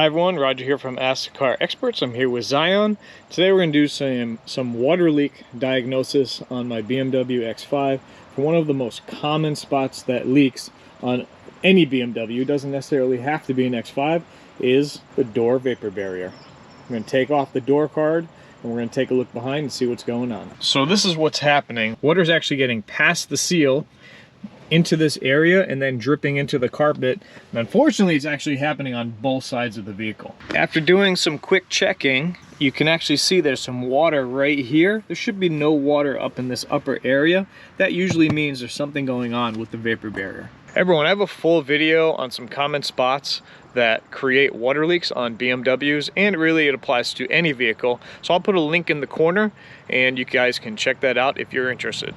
Hi everyone, Roger here from Ask the Car Experts. I'm here with Zion. Today we're going to do some water leak diagnosis on my BMW X5 for one of the most common spots that leaks on any BMW. It doesn't necessarily have to be an X5, is the door vapor barrier. I'm going to take off the door card and we're going to take a look behind and see what's going on. So this is what's happening. Water's actually getting past the seal into this area and then dripping into the carpet, and unfortunately it's actually happening on both sides of the vehicle. After doing some quick checking, you can actually see there's some water right here. There should be no water up in this upper area. That usually means there's something going on with the vapor barrier. Everyone, I have a full video on some common spots that create water leaks on BMWs, and really it applies to any vehicle. So I'll put a link in the corner and you guys can check that out if you're interested.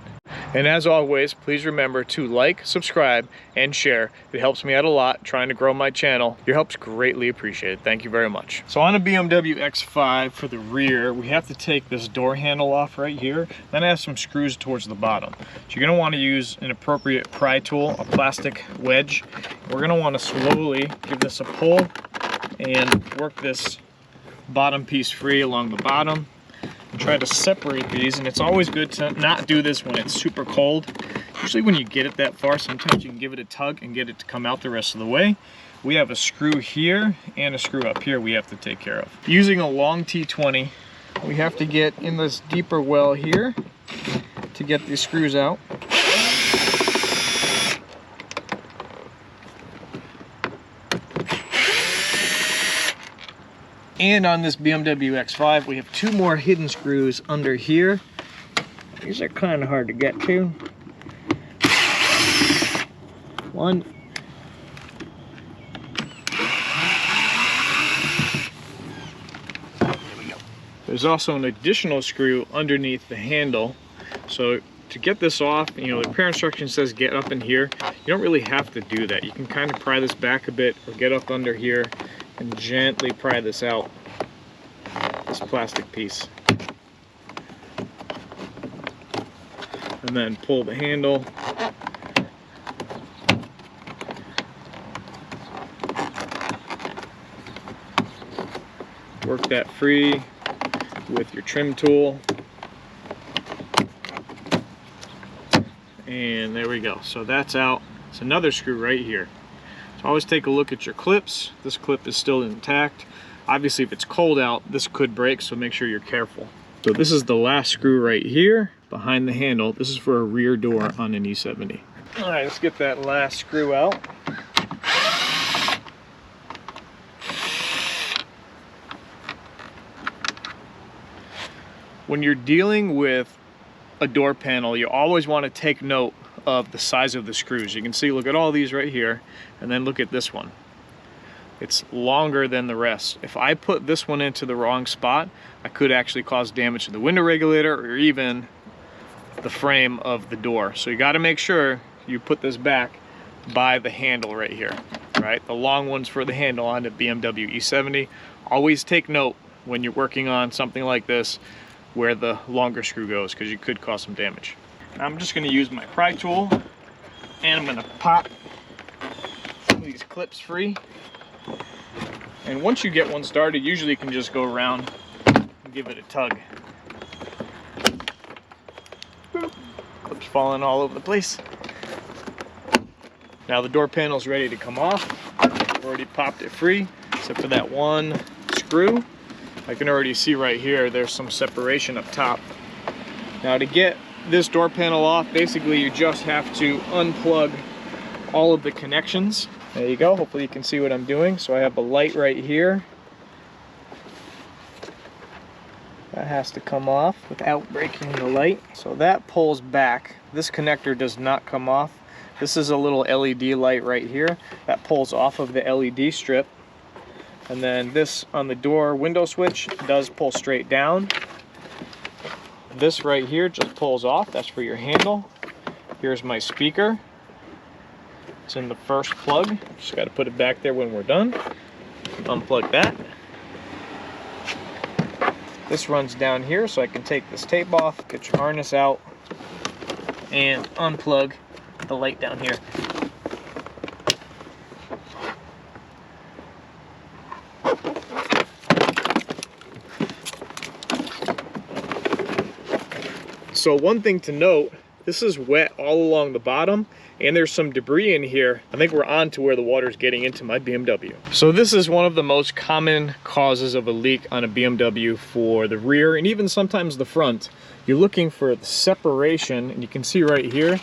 And as always, please remember to like, subscribe, and share. It helps me out a lot trying to grow my channel. Your help's greatly appreciated. Thank you very much. So on a BMW X5 for the rear, we have to take this door handle off right here. Then I have some screws towards the bottom. So you're gonna wanna use an appropriate pry tool, a plastic wedge. We're gonna wanna slowly give this a pull and work this bottom piece free along the bottom. And try to separate these, and it's always good to not do this when it's super cold. Usually when you get it that far, sometimes you can give it a tug and get it to come out the rest of the way. We have a screw here and a screw up here we have to take care of. Using a long T20, we have to get in this deeper well here to get these screws out. And on this BMW X5, we have two more hidden screws under here. These are kind of hard to get to. One. There we go. There's also an additional screw underneath the handle. So to get this off, you know, the repair instruction says get up in here. You don't really have to do that. You can kind of pry this back a bit or get up under here and gently pry this out, this plastic piece. And then pull the handle. Work that free with your trim tool. And there we go. So that's out. It's another screw right here. So always take a look at your clips. This clip is still intact. Obviously if it's cold out, this could break, so make sure you're careful. So this is the last screw right here behind the handle. This is for a rear door on an E70. All right, let's get that last screw out. When you're dealing with a door panel, you always want to take note of the size of the screws. You can see, look at all these right here, and then look at this one. It's longer than the rest. If I put this one into the wrong spot, I could actually cause damage to the window regulator or even the frame of the door. So you got to make sure you put this back by the handle right here, right? The long one's for the handle on the BMW E70. Always take note when you're working on something like this where the longer screw goes, because you could cause some damage. I'm just going to use my pry tool and I'm going to pop some of these clips free. And once you get one started, usually you can just go around and give it a tug. Boop. Clips falling all over the place. Now the door panel's ready to come off. I've already popped it free, except for that one screw. I can already see right here, there's some separation up top. Now to get this door panel off, basically you just have to unplug all of the connections. There you go. Hopefully you can see what I'm doing. So I have a light right here. That has to come off without breaking the light. So that pulls back. This connector does not come off. This is a little LED light right here that pulls off of the LED strip. And then this on the door window switch does pull straight down. This right here just pulls off. That's for your handle. Here's my speaker. It's in the first plug. Just got to put it back there when we're done. Unplug that. This runs down here, so I can take this tape off, get your harness out, and unplug the light down here. So one thing to note, this is wet all along the bottom, and there's some debris in here. I think we're on to where the water's getting into my BMW. So this is one of the most common causes of a leak on a BMW for the rear and even sometimes the front. You're looking for the separation, and you can see right here,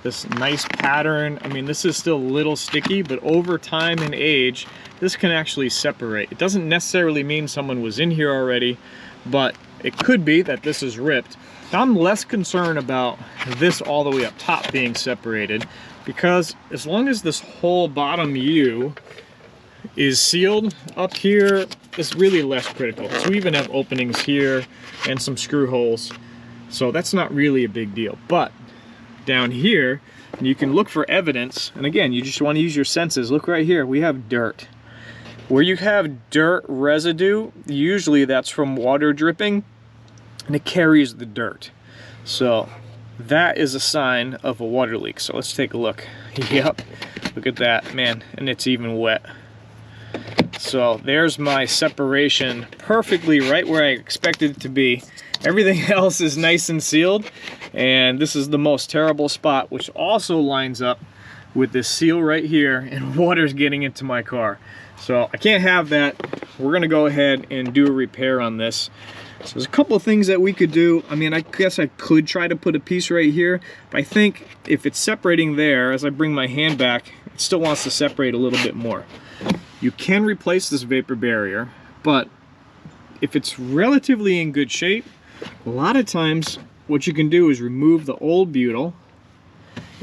this nice pattern. I mean, this is still a little sticky, but over time and age, this can actually separate. It doesn't necessarily mean someone was in here already, but it could be that this is ripped. I'm less concerned about this all the way up top being separated, because as long as this whole bottom U is sealed, up here it's really less critical. So we even have openings here and some screw holes, so that's not really a big deal. But down here, you can look for evidence, and again, you just want to use your senses. Look right here, we have dirt. Where you have dirt residue, usually that's from water dripping, and it carries the dirt. So that is a sign of a water leak. So let's take a look. Yep, look at that, man, and it's even wet. So there's my separation, perfectly right where I expected it to be. Everything else is nice and sealed, and this is the most terrible spot, which also lines up with this seal right here, and water's getting into my car. So I can't have that. We're gonna go ahead and do a repair on this. So there's a couple of things that we could do. I mean, I guess I could try to put a piece right here, but I think if it's separating there, as I bring my hand back, it still wants to separate a little bit more. You can replace this vapor barrier, but if it's relatively in good shape, a lot of times what you can do is remove the old butyl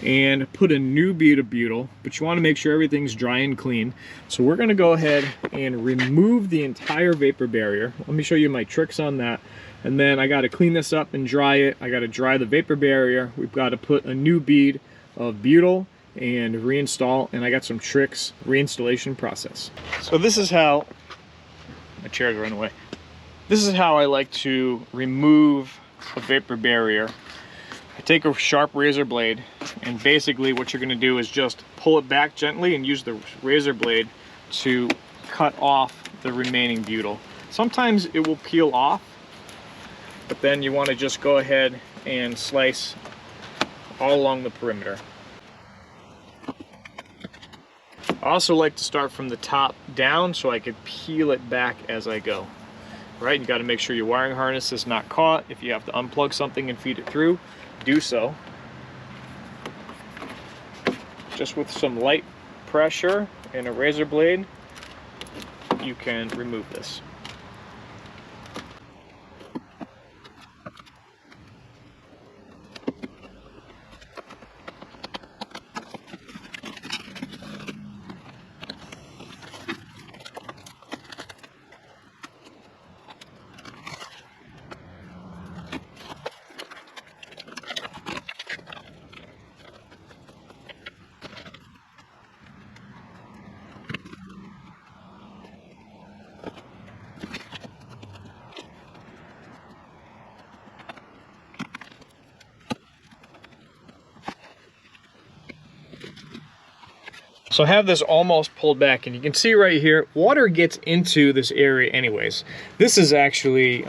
and put a new butyl, but you want to make sure everything's dry and clean. So we're going to go ahead and remove the entire vapor barrier. Let me show you my tricks on that. And then I got to clean this up and dry it. I got to dry the vapor barrier. We've got to put a new bead of butyl and reinstall, and I got some tricks, reinstallation process. So this is how, my chair's run away. This is how I like to remove a vapor barrier. I take a sharp razor blade, and basically what you're going to do is just pull it back gently and use the razor blade to cut off the remaining butyl. Sometimes it will peel off, but then you want to just go ahead and slice all along the perimeter. I also like to start from the top down so I could peel it back as I go. Right, you got to make sure your wiring harness is not caught. If you have to unplug something and feed it through, do so. Just with some light pressure and a razor blade, you can remove this. So I have this almost pulled back, and you can see right here, water gets into this area anyways. This is actually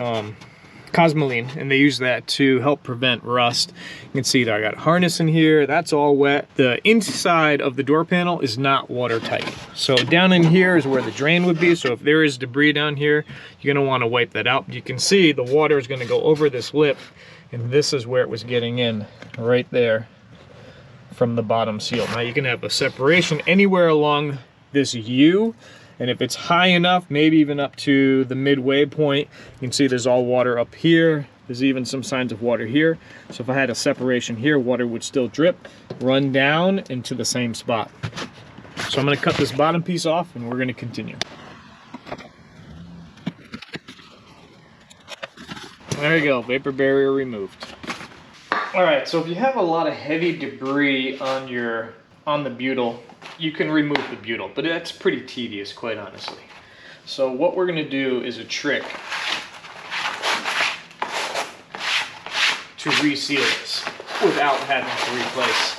Cosmoline, and they use that to help prevent rust. You can see that I got a harness in here, that's all wet. The inside of the door panel is not watertight. So down in here is where the drain would be, so if there is debris down here, you're gonna wanna wipe that out. You can see the water is gonna go over this lip, and this is where it was getting in, right there, from the bottom seal. Now you can have a separation anywhere along this U, and if it's high enough, maybe even up to the midway point, you can see there's all water up here. There's even some signs of water here. So if I had a separation here, water would still drip, run down into the same spot. So I'm going to cut this bottom piece off, and we're going to continue. There you go, vapor barrier removed. Alright, so if you have a lot of heavy debris on the butyl, you can remove the butyl, but that's pretty tedious, quite honestly. So what we're going to do is a trick to reseal this without having to replace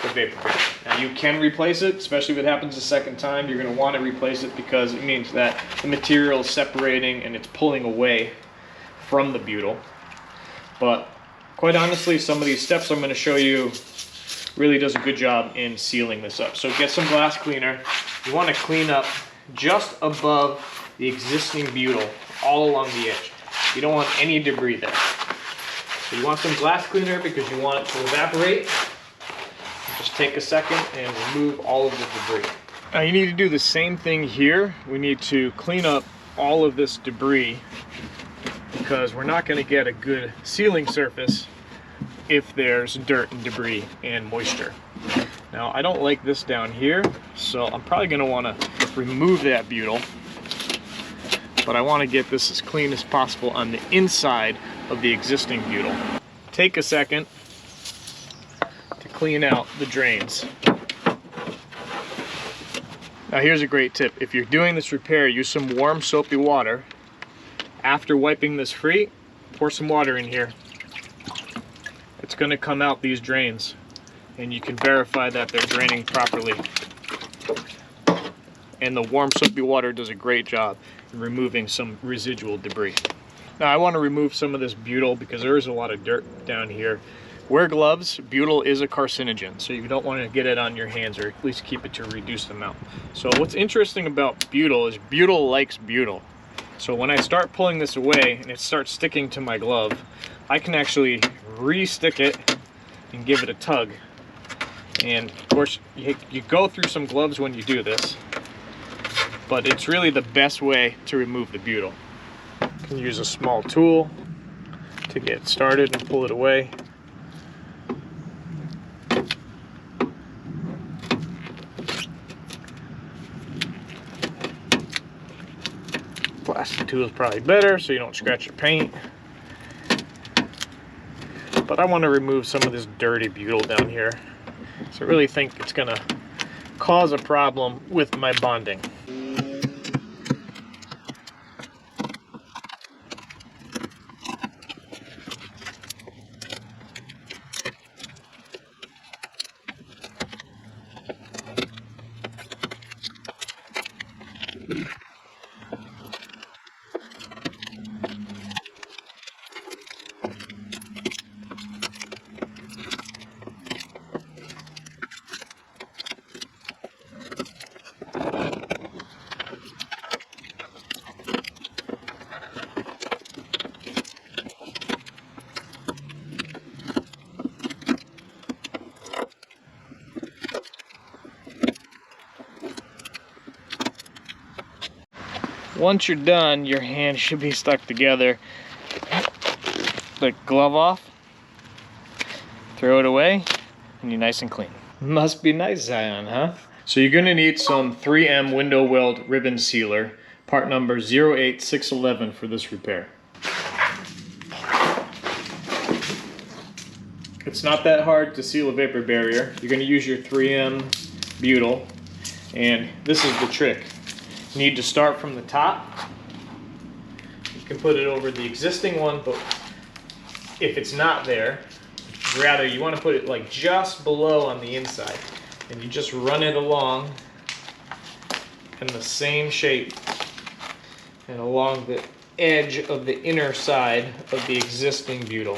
the vapor barrier. Now you can replace it, especially if it happens a second time. You're going to want to replace it because it means that the material is separating and it's pulling away from the butyl. But Quite honestly, some of these steps I'm going to show you really does a good job in sealing this up. So get some glass cleaner. You want to clean up just above the existing butyl, all along the edge. You don't want any debris there. So you want some glass cleaner because you want it to evaporate. Just take a second and remove all of the debris. Now you need to do the same thing here. We need to clean up all of this debris because we're not going to get a good sealing surface if there's dirt and debris and moisture. Now I don't like this down here, so I'm probably going to want to remove that butyl, but I want to get this as clean as possible on the inside of the existing butyl. Take a second to clean out the drains. Now here's a great tip. If you're doing this repair, use some warm soapy water. After wiping this free, pour some water in here. It's going to come out these drains, and you can verify that they're draining properly. And the warm soapy water does a great job in removing some residual debris. Now I want to remove some of this butyl because there is a lot of dirt down here. Wear gloves. Butyl is a carcinogen, so you don't want to get it on your hands, or at least keep it to a reduced amount. So what's interesting about butyl is butyl likes butyl. So when I start pulling this away and it starts sticking to my glove, I can actually re-stick it and give it a tug. And of course you go through some gloves when you do this, but it's really the best way to remove the butyl. You can use a small tool to get started and pull it away. Plastic tool is probably better so you don't scratch your paint. But I want to remove some of this dirty butyl down here. So I really think it's going to cause a problem with my bonding. Once you're done, your hand should be stuck together. The glove off, throw it away, and you're nice and clean. Must be nice, Zion, huh? So you're going to need some 3M window weld ribbon sealer, part number 08611 for this repair. It's not that hard to seal a vapor barrier. You're going to use your 3M butyl, and this is the trick. You need to start from the top. You can put it over the existing one, but if it's not there, rather you want to put it like just below on the inside, and you just run it along in the same shape and along the edge of the inner side of the existing butyl.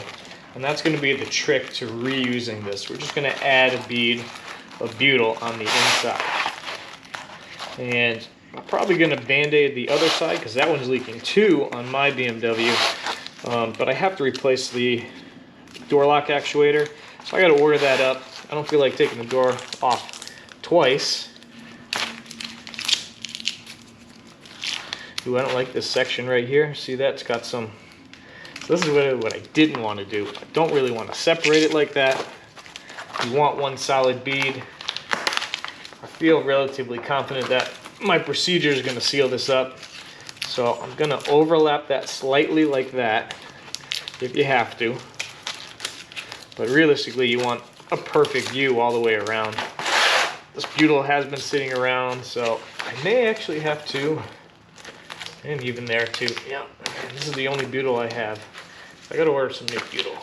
And that's going to be the trick to reusing this. We're just going to add a bead of butyl on the inside. And I'm probably going to band-aid the other side because that one's leaking too on my BMW. But I have to replace the door lock actuator, so I got to order that up. I don't feel like taking the door off twice. Ooh, I don't like this section right here. See that? It's got some... This is what I didn't want to do. I don't really want to separate it like that. You want one solid bead. I feel relatively confident that my procedure is going to seal this up. So I'm going to overlap that slightly like that, if you have to. But realistically, you want a perfect view all the way around. This butyl has been sitting around, so I may actually have to, and even there too. Yeah, this is the only butyl I have. I got to order some new butyl.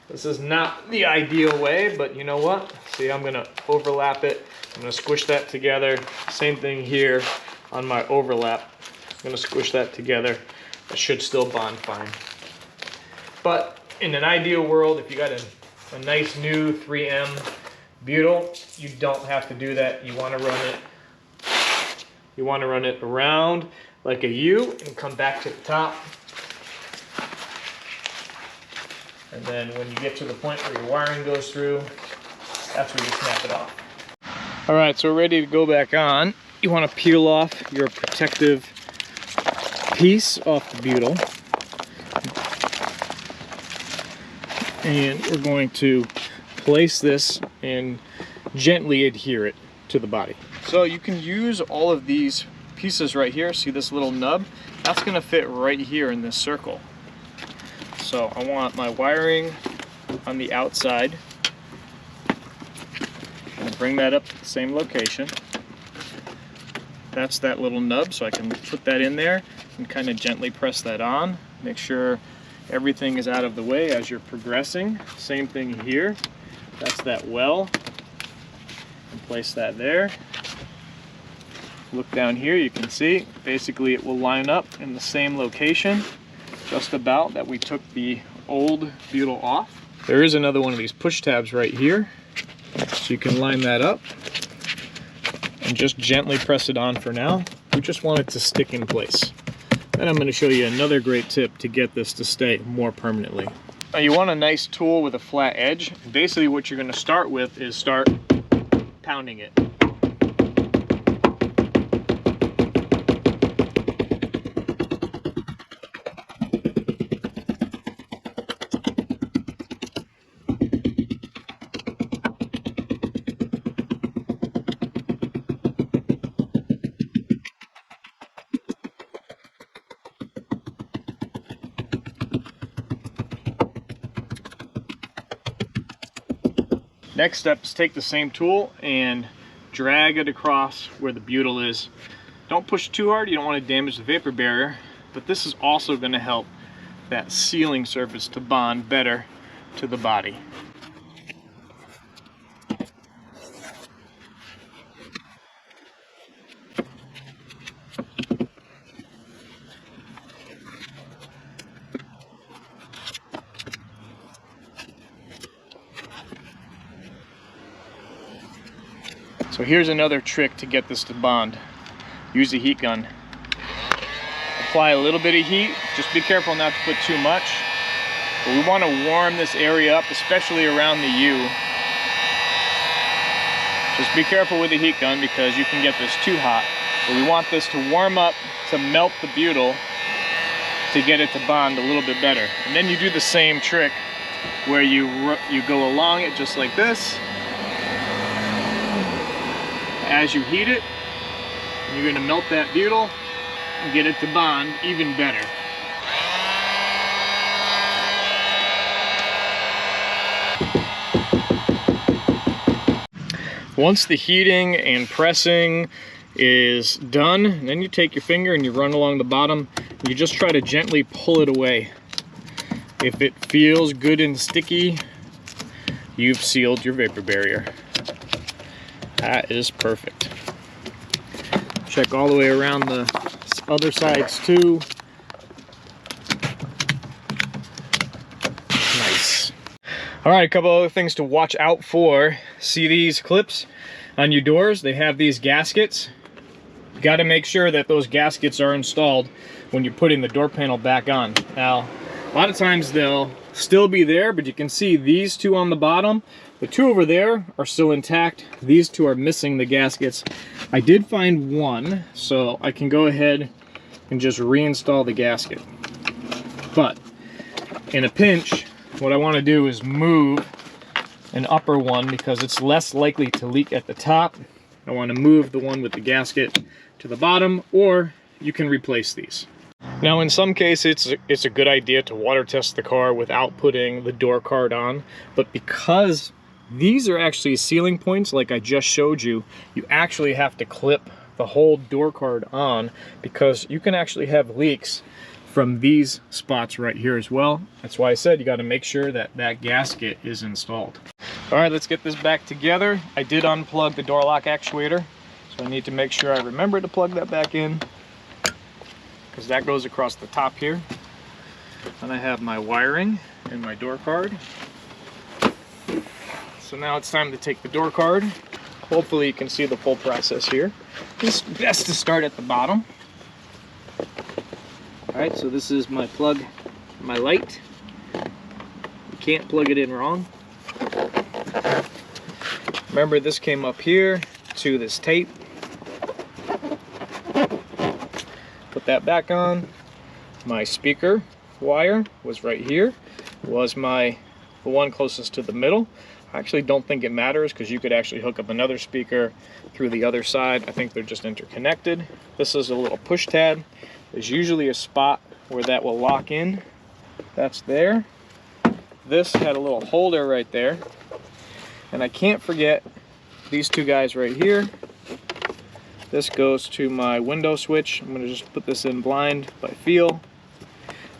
This is not the ideal way, but you know what? See, I'm going to overlap it. I'm going to squish that together. Same thing here on my overlap. I'm going to squish that together. It should still bond fine. But in an ideal world, if you got a nice new 3M butyl, you don't have to do that. You want to run it around like a U and come back to the top. And then when you get to the point where your wiring goes through, that's where you snap it off. All right, so we're ready to go back on. You want to peel off your protective piece off the butyl. And we're going to place this and gently adhere it to the body. So you can use all of these pieces right here. See this little nub? That's going to fit right here in this circle. So I want my wiring on the outside. I'm going to bring that up to the same location. That's that little nub, so I can put that in there and kind of gently press that on. Make sure everything is out of the way as you're progressing. Same thing here. That's that well. And place that there. Look down here, you can see basically it will line up in the same location just about that we took the old butyl off. There is another one of these push tabs right here, so you can line that up and just gently press it on for now. We just want it to stick in place. Then I'm going to show you another great tip to get this to stay more permanently. Now you want a nice tool with a flat edge. Basically what you're going to start with is start pounding it. Next step is take the same tool and drag it across where the butyl is. Don't push too hard, you don't want to damage the vapor barrier, but this is also going to help that sealing surface to bond better to the body. So here's another trick to get this to bond. Use a heat gun. Apply a little bit of heat. Just be careful not to put too much. But we want to warm this area up, especially around the U. Just be careful with the heat gun because you can get this too hot. But we want this to warm up to melt the butyl to get it to bond a little bit better. And then you do the same trick where you go along it just like this. As you heat it, you're going to melt that butyl and get it to bond even better. Once the heating and pressing is done, then you take your finger and you run along the bottom. You just try to gently pull it away. If it feels good and sticky, you've sealed your vapor barrier. That is perfect. Check all the way around the other sides too. Nice. All right, a couple other things to watch out for. See these clips on your doors? They have these gaskets. You got to make sure that those gaskets are installed when you're putting the door panel back on. Now, a lot of times they'll still be there, but you can see these two on the bottom. The two over there are still intact. These two are missing the gaskets. I did find one, so I can go ahead and just reinstall the gasket. But in a pinch, what I want to do is move an upper one because it's less likely to leak at the top. I want to move the one with the gasket to the bottom, or you can replace these. Now in some cases it's a good idea to water test the car without putting the door card on, but because these are actually sealing points like I just showed you, you actually have to clip the whole door card on because you can actually have leaks from these spots right here as well. That's why I said you got to make sure that that gasket is installed. All right, let's get this back together. I did unplug the door lock actuator, so I need to make sure I remember to plug that back in because that goes across the top here. And I have my wiring and my door card. So now it's time to take the door card. Hopefully you can see the full process here. It's best to start at the bottom. Alright, so this is my plug, my light. You can't plug it in wrong. Remember, this came up here to this tape. Put that back on. My speaker wire was right here. Was the one closest to the middle. I actually don't think it matters because you could actually hook up another speaker through the other side. I think they're just interconnected. This is a little push tab. There's usually a spot where that will lock in. That's there. This had a little holder right there. And I can't forget these two guys right here. This goes to my window switch. I'm going to just put this in blind by feel.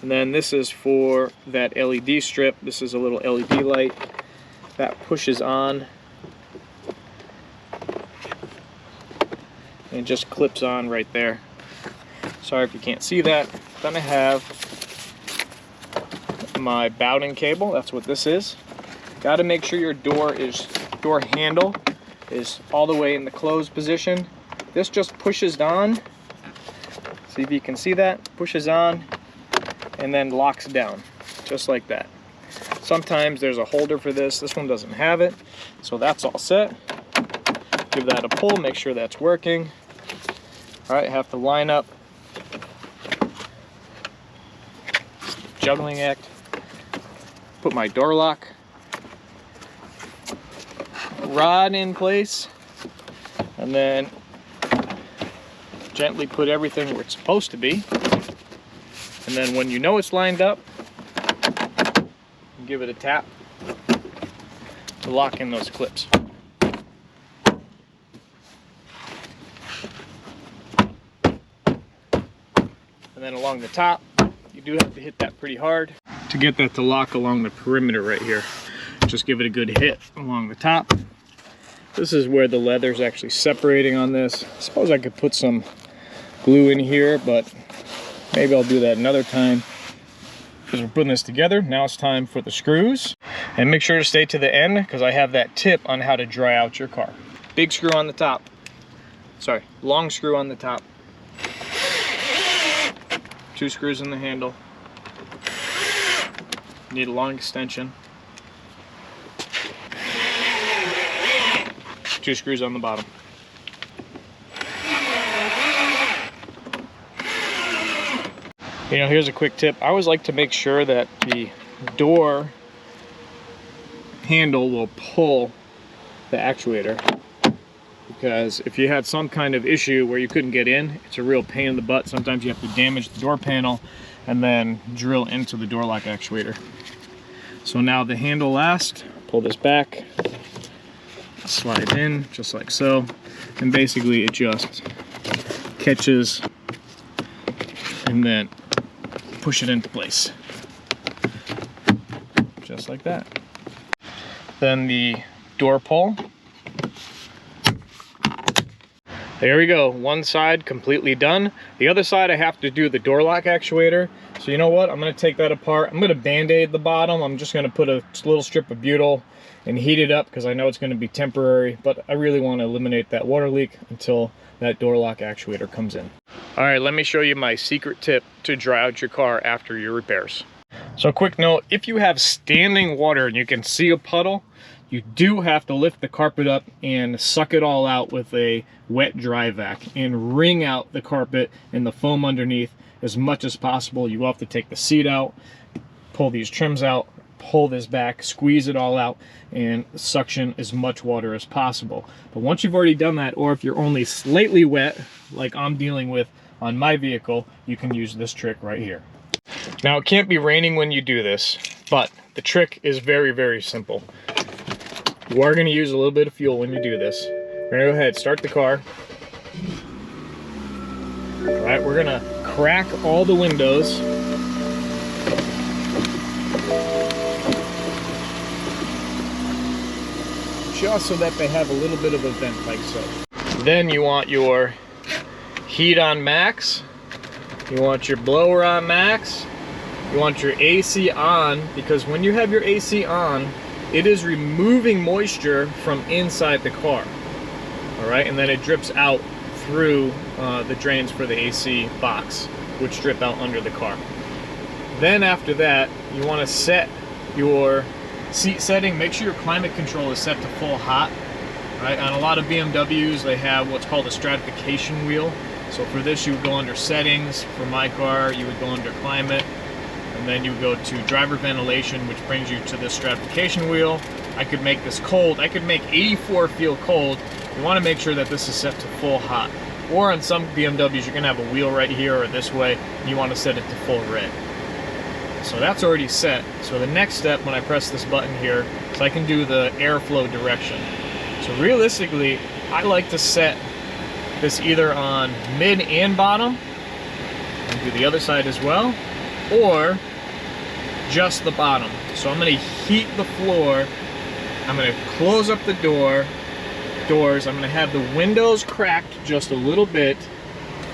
And then this is for that LED strip. This is a little LED light that pushes on and just clips on right there. Sorry if you can't see that. Then I have my Bowden cable. That's what this is. Got to make sure your door handle is all the way in the closed position. This just pushes on. See if you can see that. Pushes on and then locks down, just like that. Sometimes there's a holder for this. This one doesn't have it, so that's all set. Give that a pull, make sure that's working. All right, have to line up. Juggling act. Put my door lock rod in place, and then gently put everything where it's supposed to be. And then when you know it's lined up, give it a tap to lock in those clips. And then along the top, you do have to hit that pretty hard to get that to lock along the perimeter right here. Just give it a good hit along the top. This is where the leather's actually separating on this. I suppose I could put some glue in here, but maybe I'll do that another time. Because we're putting this together, now it's time for the screws. And make sure to stay to the end because I have that tip on how to dry out your car. Big screw on the top. Sorry, long screw on the top. 2 screws in the handle. Need a long extension. 2 screws on the bottom. You know, here's a quick tip. I always like to make sure that the door handle will pull the actuator, because if you had some kind of issue where you couldn't get in, it's a real pain in the butt. Sometimes you have to damage the door panel and then drill into the door lock actuator. So now the handle last, pull this back, slide in just like so, and basically it just catches and then push it into place, just like that. Then the door pull. There we go, one side completely done. The other side I have to do the door lock actuator. So you know what, I'm gonna take that apart. I'm gonna band-aid the bottom. I'm just gonna put a little strip of butyl and heat it up because I know it's gonna be temporary, but I really wanna eliminate that water leak until that door lock actuator comes in. All right, let me show you my secret tip to dry out your car after your repairs. So quick note, if you have standing water and you can see a puddle, you do have to lift the carpet up and suck it all out with a wet dry vac and wring out the carpet and the foam underneath as much as possible. You will have to take the seat out, pull these trims out, pull this back, squeeze it all out, and suction as much water as possible. But once you've already done that, or if you're only slightly wet, like I'm dealing with on my vehicle, you can use this trick right here. Now, it can't be raining when you do this, but the trick is very, very simple. You are going to use a little bit of fuel when you do this. We're going to go ahead, start the car. All right, we're going to crack all the windows. Just so that they have a little bit of a vent like so. Then you want your heat on max. You want your blower on max. You want your AC on, because when you have your AC on, it is removing moisture from inside the car. All right, and then it drips out through the drains for the AC box, which drip out under the car. Then after that, you want to set your seat setting. Make sure your climate control is set to full hot. Right? On a lot of BMWs, they have what's called a stratification wheel. So for this, you would go under settings. For my car, you would go under climate, and then you would go to driver ventilation, which brings you to this stratification wheel. I could make this cold. I could make 84 feel cold. You want to make sure that this is set to full hot. Or on some BMWs, you're going to have a wheel right here or this way, and you want to set it to full red. So that's already set. So the next step when I press this button here is I can do the airflow direction. So realistically, I like to set this either on mid and bottom, and do the other side as well, or just the bottom. So I'm going to heat the floor. I'm going to close up the doors. I'm going to have the windows cracked just a little bit,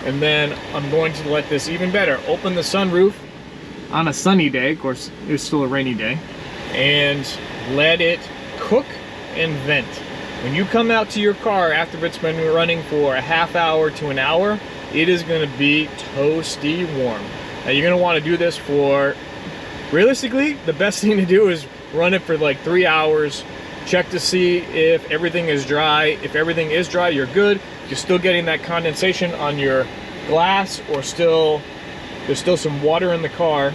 and then I'm going to let this even better. Open the sunroof on a sunny day, of course it's still a rainy day, and let it cook and vent. When you come out to your car after it's been running for a half hour to an hour, it is going to be toasty warm. Now you're going to want to do this for, realistically, the best thing to do is run it for like 3 hours. Check to see if everything is dry. If everything is dry, you're good. If you're still getting that condensation on your glass, or there's still some water in the car,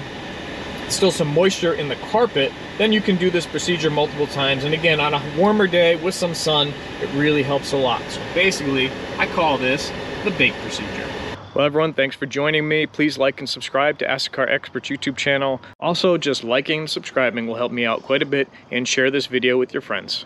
still some moisture in the carpet, then you can do this procedure multiple times. And again, on a warmer day with some sun, it really helps a lot. So basically, I call this the bake procedure. Well, everyone, thanks for joining me. Please like and subscribe to Ask the Car Experts YouTube channel. Also, just liking and subscribing will help me out quite a bit, and share this video with your friends.